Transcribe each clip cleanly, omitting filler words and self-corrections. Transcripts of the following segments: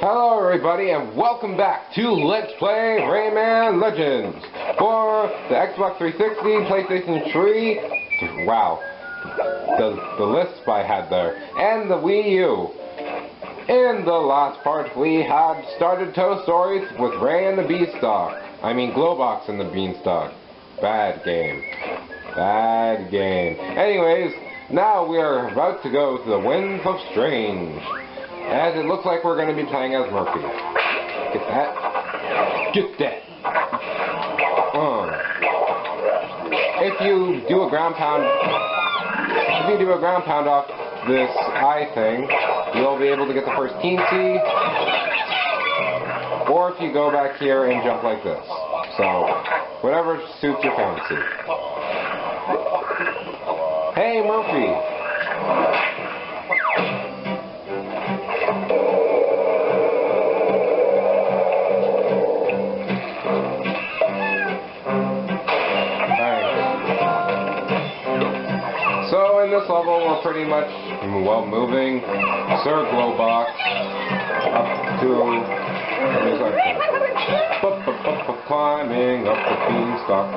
Hello everybody and welcome back to Let's Play Rayman Legends for the Xbox 360, PlayStation 3, wow, the lists I had there, and the Wii U. In the last part we had started Toy Stories with Ray and the Beanstalk. I mean Globox and the Beanstalk. Bad game. Bad game. Anyways, now we are about to go to the Winds of Strange. As it looks like we're going to be playing as Murphy. Get that? Get that! If you do a ground pound off this eye thing, you'll be able to get the first teensy. Or if you go back here and jump like this. So, whatever suits your fancy. Hey, Murphy! So in this level we're pretty much, well, moving Sir Globox up to climbing up the beanstalk.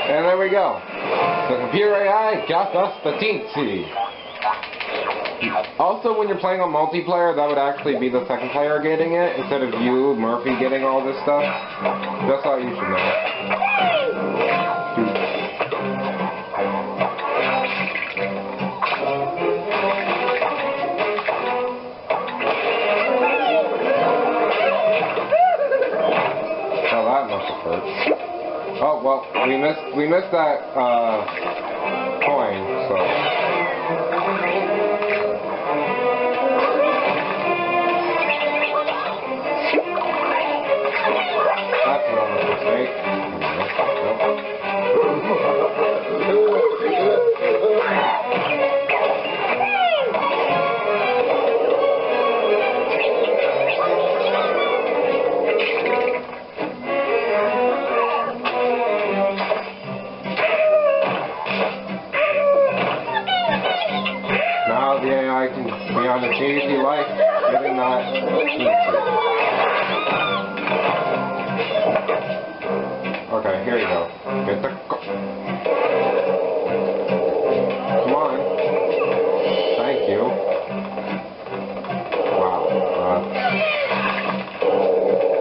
And there we go. The computer AI got us the teensy. Also, when you're playing on multiplayer, that would actually be the second player getting it, instead of you, Murphy, getting all this stuff. That's all you should know. Oh, that must have hurt. Oh, well, we missed that, coin, so. That's another mistake. Now the AI can be on a cheesy life, getting that teensy. Okay, here you go. Get the come on. Thank you. Wow.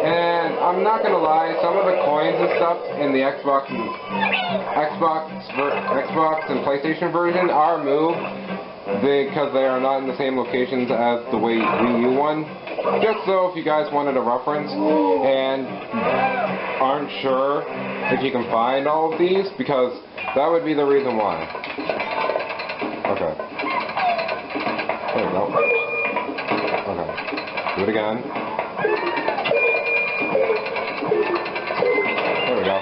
And I'm not gonna lie, some of the coins and stuff in the Xbox and PlayStation version are moved because they are not in the same locations as the Wii U one. Just so if you guys wanted a reference and aren't sure if you can find all of these, because that would be the reason why. Okay. There we go. Okay. Do it again. There we go.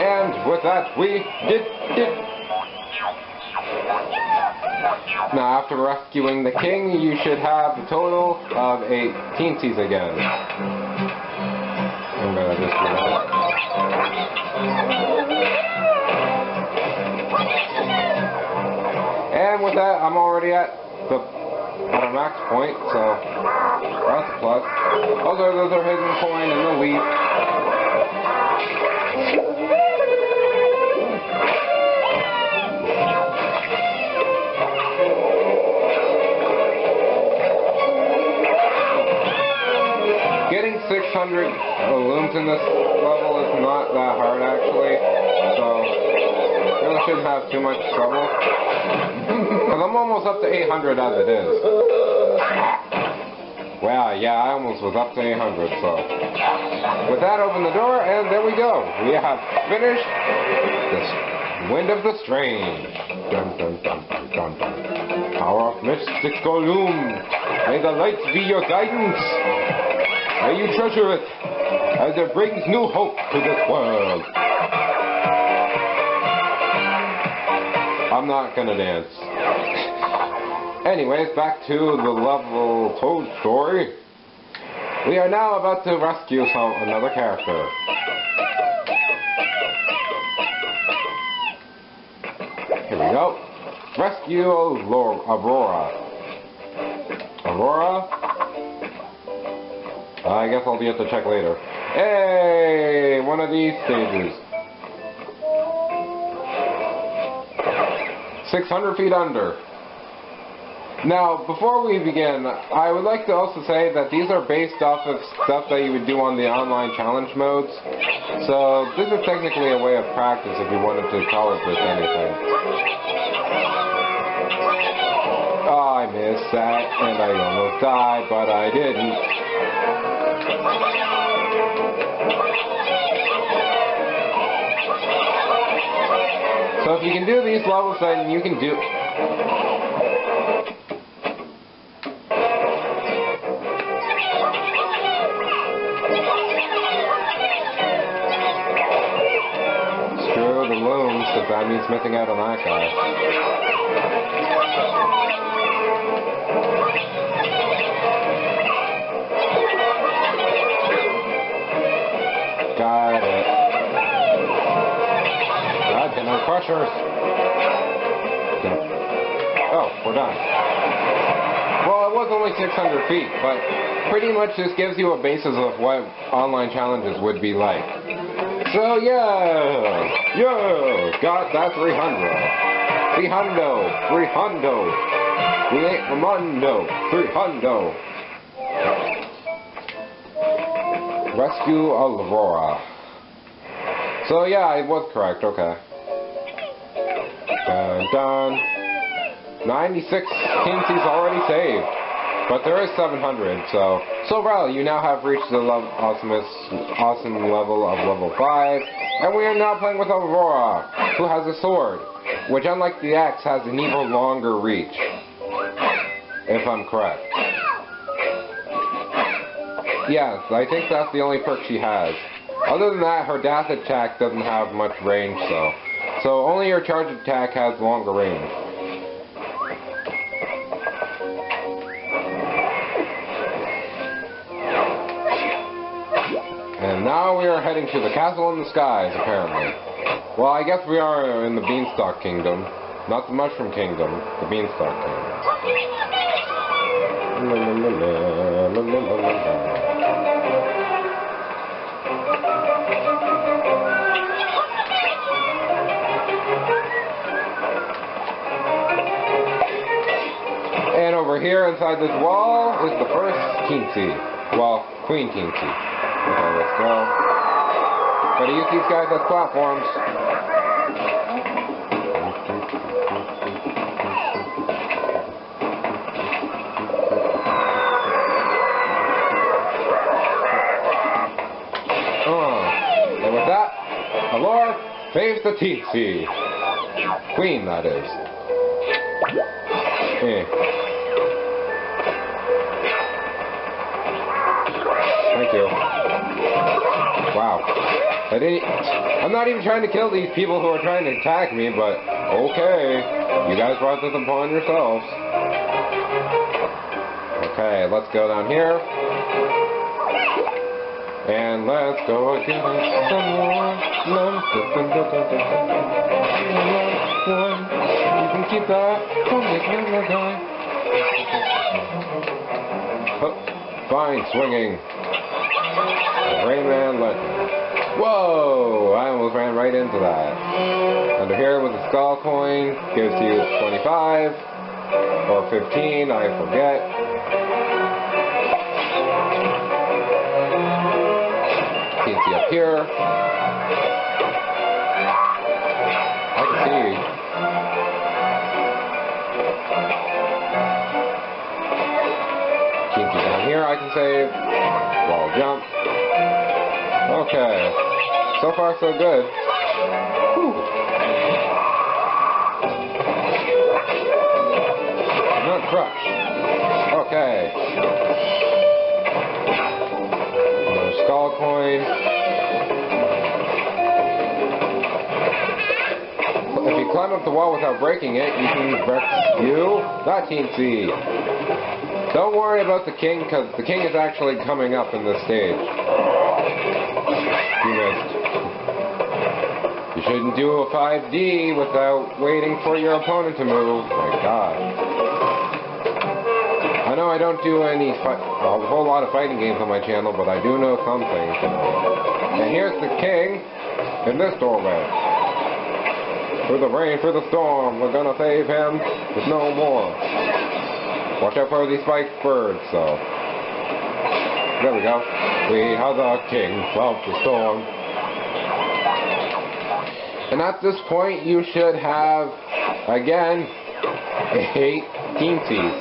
And with that, we did it. Now, after rescuing the king, you should have a total of 8 teensies again. I'm gonna just do that. And with that, I'm already at a max point, so that's a plus. Also, those are hidden coin and the leaf. Getting 600 looms in this level is not that hard actually, so you really shouldn't have too much trouble. Because I'm almost up to 800 as it is. Wow, yeah, I almost was up to 800, so. With that, open the door, and there we go. We have finished this Wind of the Strange. Dun dun dun dun dun dun. Power of mystical loom. May the light be your guidance. May you treasure it as it brings new hope to this world. I'm not gonna dance. Anyways, back to the level Toad story. We are now about to rescue another character. Here we go. Rescue Aurora. Aurora? I guess I'll be able to check later. Hey! One of these stages. 600 feet under. Now, before we begin, I would like to also say that these are based off of stuff that you would do on the online challenge modes. So, this is technically a way of practice if you wanted to call it this anything. Oh, I missed that, and I almost died, but I didn't. So if you can do these levels, then you can do... Screw the looms, because that means missing out on that guy. Got it. God, no crushers. Oh, we're done. Well, it was only 600 feet, but pretty much this gives you a basis of what online challenges would be like. So yeah, got that 300. 300. We ain't Ramondo. 300. Rescue Aurora. So yeah, I was correct, okay. Done. 96 Kingsies already saved. But there is 700, so well, you now have reached the awesome level of level 5. And we are now playing with Aurora, who has a sword, which unlike the axe has an even longer reach. If I'm correct. Yes, I think that's the only perk she has. Other than that, her dash attack doesn't have much range, so only her charge attack has longer range. And now we are heading to the castle in the skies, apparently. Well, I guess we are in the Beanstalk Kingdom. Not the Mushroom Kingdom, the Beanstalk Kingdom. And over here inside this wall is the first Kingsie. Well, Queen Kingsie. Okay, let's go. Gotta use these guys as platforms. And with that, Aurora saves the Kingsie. Queen, that is. Thank you. Wow. I'm not even trying to kill these people who are trying to attack me, but okay. You guys brought this upon yourselves. Okay, let's go down here. And let's go get some more. You can keep that from making the guy. Fine swinging. Rayman Legend. Whoa! I almost ran right into that. Under here with the skull coin gives you 25 or 15, I forget. See up here. I can see. Kinky down here I can save. Wall jump. Okay. So far so good. Whew. Not crushed. Okay. Another skull coin. If you climb up the wall without breaking it, you can rescue that teensy. Don't worry about the king, because the king is actually coming up in this stage. You missed. You shouldn't do a 5D without waiting for your opponent to move. My God. I know I don't do a whole lot of fighting games on my channel, but I do know some things. And here's the king in this doorway. Through the rain, through the storm, we're gonna save him with no more. Watch out for these spiked birds, so. There we go. We are the kings of the storm. And at this point, you should have, again, 8 teensies.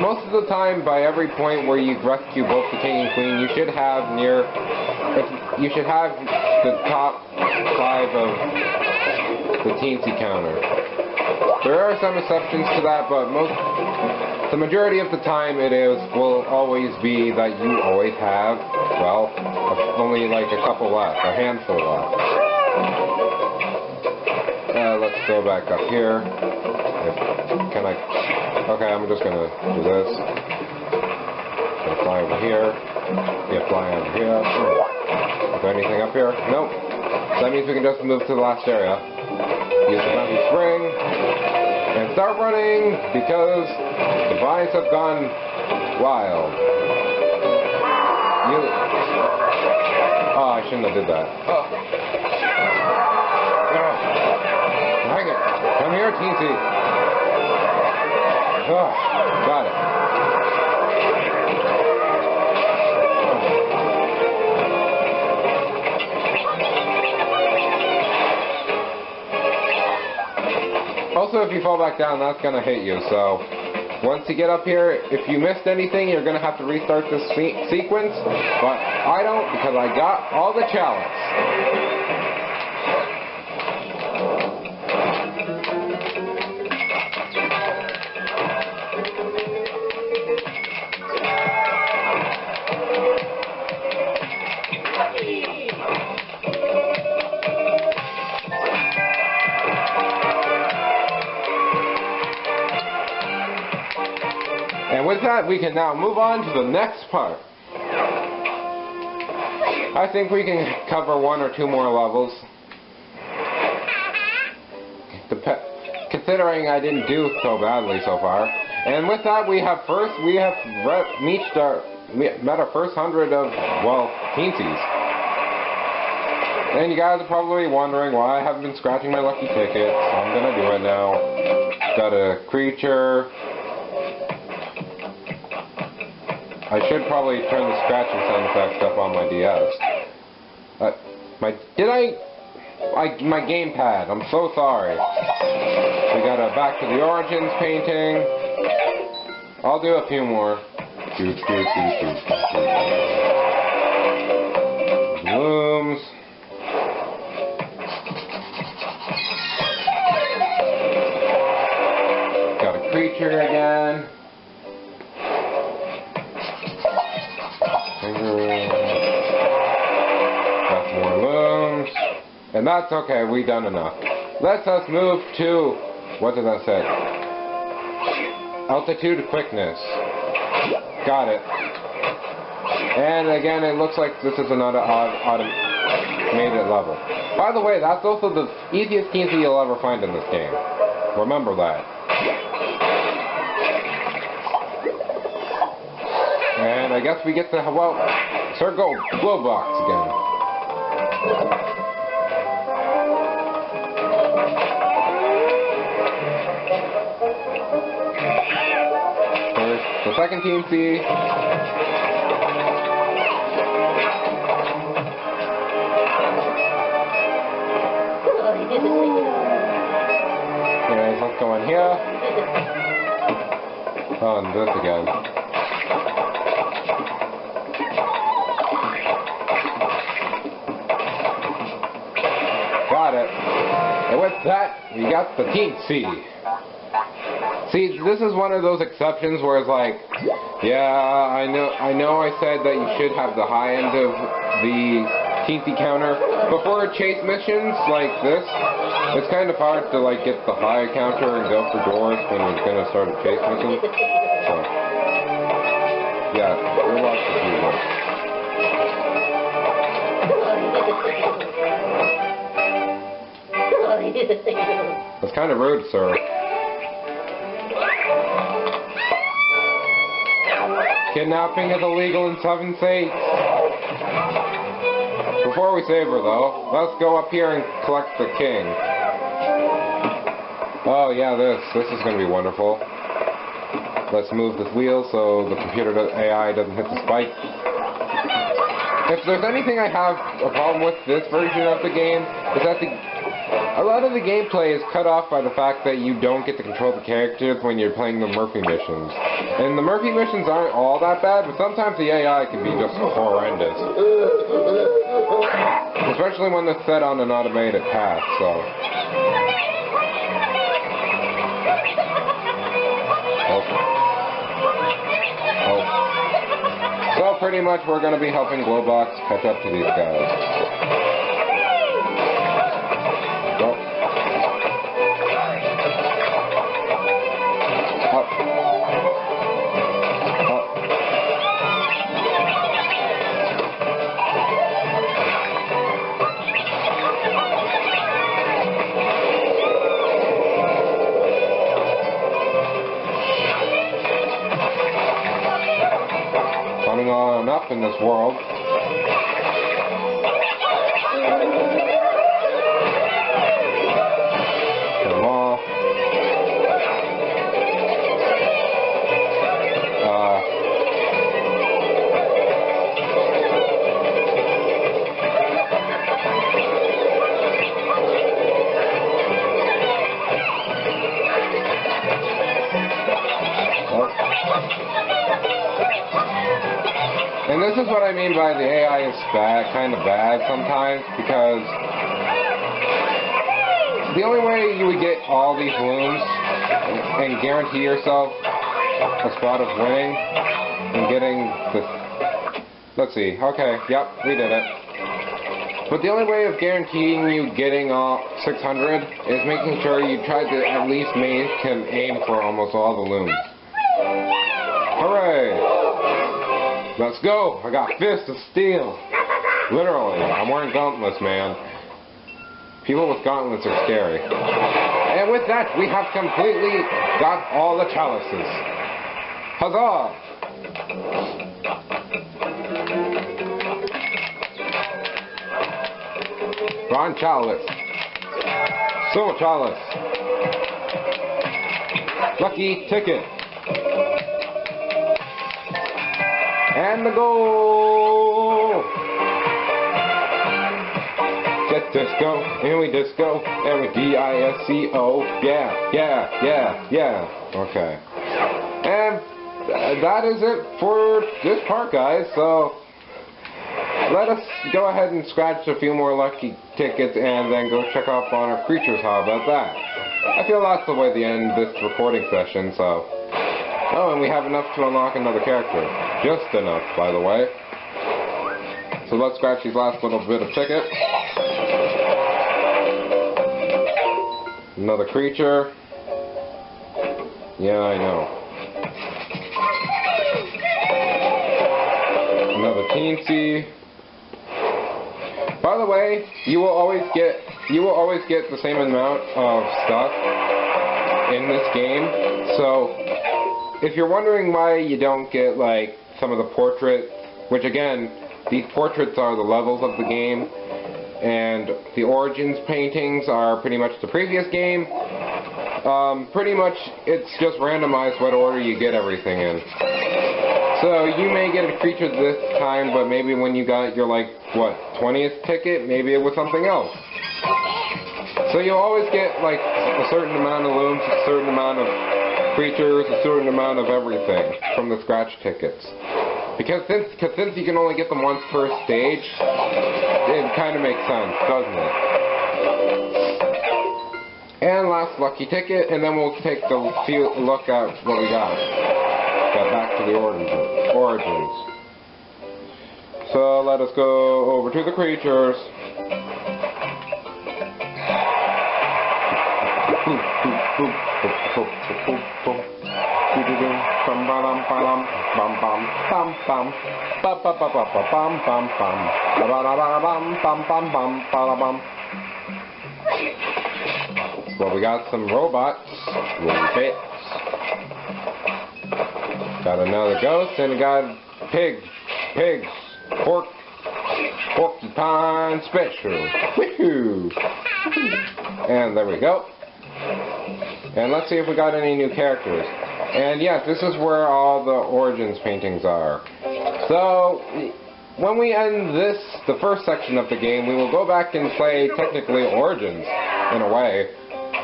Most of the time, by every point where you rescue both the king and queen, you should have the top 5 of the teensy counter. There are some exceptions to that, but the majority of the time will always be that you always have, well, only like a couple left, a handful left. Let's go back up here. Okay, I'm just gonna do this. Gonna fly over here. Yeah, fly over here. Is there anything up here? Nope. So that means we can just move to the last area. Use the bouncy spring. And start running, because the vines have gone wild. Oh, I shouldn't have did that. Oh. Hang it. Come here, teensy. Oh, got it. Also, if you fall back down, that's going to hit you, so once you get up here, if you missed anything, you're going to have to restart this sequence, but I don't, because I got all the chalice. And with that, we can now move on to the next part. I think we can cover 1 or 2 more levels. Considering I didn't do so badly so far. And with that, we have met our first 100 of, well, teensies. And you guys are probably wondering why I haven't been scratching my lucky ticket, so I'm gonna do it now. Got a creature. I should probably turn the scratching sound effects up on my DS. My gamepad. I'm so sorry. We got a Back to the Origins painting. I'll do a few more. Blooms. Got a creature again. Got some more looms. And that's okay, we've done enough. Let's us move to, what did I say? Altitude quickness. Got it. And again, it looks like this is another automated level. By the way, that's also the easiest teensy you'll ever find in this game. Remember that. And I guess we get the, well, circle glow box again. There's the second teensy. Anyways, let's go in here. Oh, and this again. Got it. And with that, we got the teensy. See, this is one of those exceptions where it's like, yeah, I know I said that you should have the high end of the teensy counter. Before chase missions like this, it's kind of hard to like get the high counter and go for doors when you're gonna start a chase mission. So, yeah, we'll watch the keyboard. That's kind of rude, sir. Kidnapping is illegal in 7 states. Before we save her, though, let's go up here and collect the king. Oh yeah, this is going to be wonderful. Let's move this wheel so the computer AI doesn't hit the spike. If there's anything I have a problem with this version of the game, is that a lot of the gameplay is cut off by the fact that you don't get to control the characters when you're playing the Murphy missions. And the Murphy missions aren't all that bad, but sometimes the AI can be just horrendous. Especially when they're set on an automated path, so... So pretty much we're going to be helping Glowbox catch up to these guys. Coming on up in this world. Come on. And this is what I mean by the AI is bad, kind of bad sometimes, because the only way you would get all these looms and guarantee yourself a spot of winning and getting this... Let's see, okay, yep, we did it. But the only way of guaranteeing you getting all 600 is making sure you try to at least can aim for almost all the looms. Hooray! Let's go! I got fists of steel. Literally, I'm wearing gauntlets, man. People with gauntlets are scary. And with that, we have completely got all the chalices. Huzzah! Ron Chalice. Silver Chalice. Lucky Ticket. And the goal! Get disco, and we disco, and we D-I-S-C-O. Yeah, yeah, yeah, yeah. Okay. And that is it for this part, guys. So, let us go ahead and scratch a few more lucky tickets and then go check off on our creatures. How about that? I feel that's the way to end this recording session, so... Oh, and we have enough to unlock another character. Just enough, by the way. So let's scratch these last little bit of ticket. Another creature. Yeah, I know. Another teensy. By the way, you will always get the same amount of stuff in this game. So if you're wondering why you don't get like some of the portraits, which again, these portraits are the levels of the game, and the Origins paintings are pretty much the previous game. Pretty much it's just randomized what order you get everything in. So you may get a creature this time, but maybe when you got your like, what, 20th ticket, maybe it was something else. So you'll always get like a certain amount of looms, a certain amount of creatures, a certain amount of everything from the scratch tickets. Because since you can only get them once per stage, it kind of makes sense, doesn't it? And last lucky ticket, and then we'll take a look at what we got. Got back to the Origins. So let us go over to the creatures. Well, we got some robots with bits. Got another ghost, and we got pigs, porcupine special. Woohoo! And there we go. And let's see if we got any new characters. And yes, this is where all the Origins paintings are. So, when we end the first section of the game, we will go back and play technically Origins, in a way.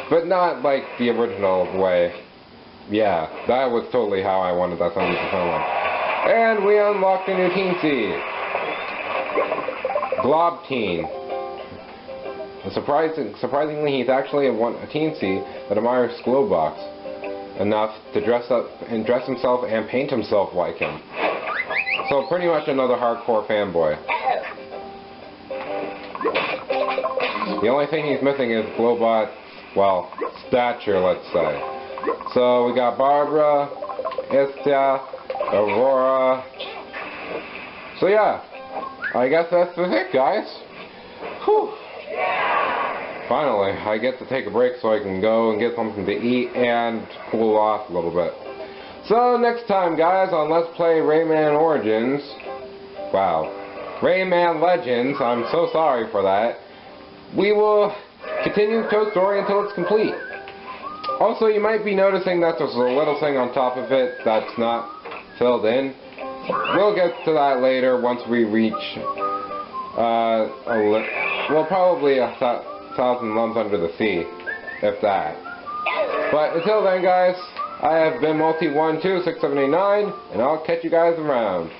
But not like the original way. Yeah, that was totally how I wanted that song to sound like. And we unlocked a new teensy. Glob Teen. Surprisingly, he's actually a teensy that admires Glowbox enough to dress himself and paint himself like him. So pretty much another hardcore fanboy. The only thing he's missing is Glowbot, well, stature, let's say. So we got Barbara, Istia, Aurora. So yeah, I guess that's it, guys. Whew. Finally, I get to take a break so I can go and get something to eat and cool off a little bit. So next time, guys, on Let's Play Rayman Origins, wow, Rayman Legends, I'm so sorry for that, we will continue the story until it's complete. Also, you might be noticing that there's a little thing on top of it that's not filled in. We'll get to that later once we reach, well, probably 1,000 lumps under the sea, if that. But until then, guys, I have been Multi12679, and I'll catch you guys around.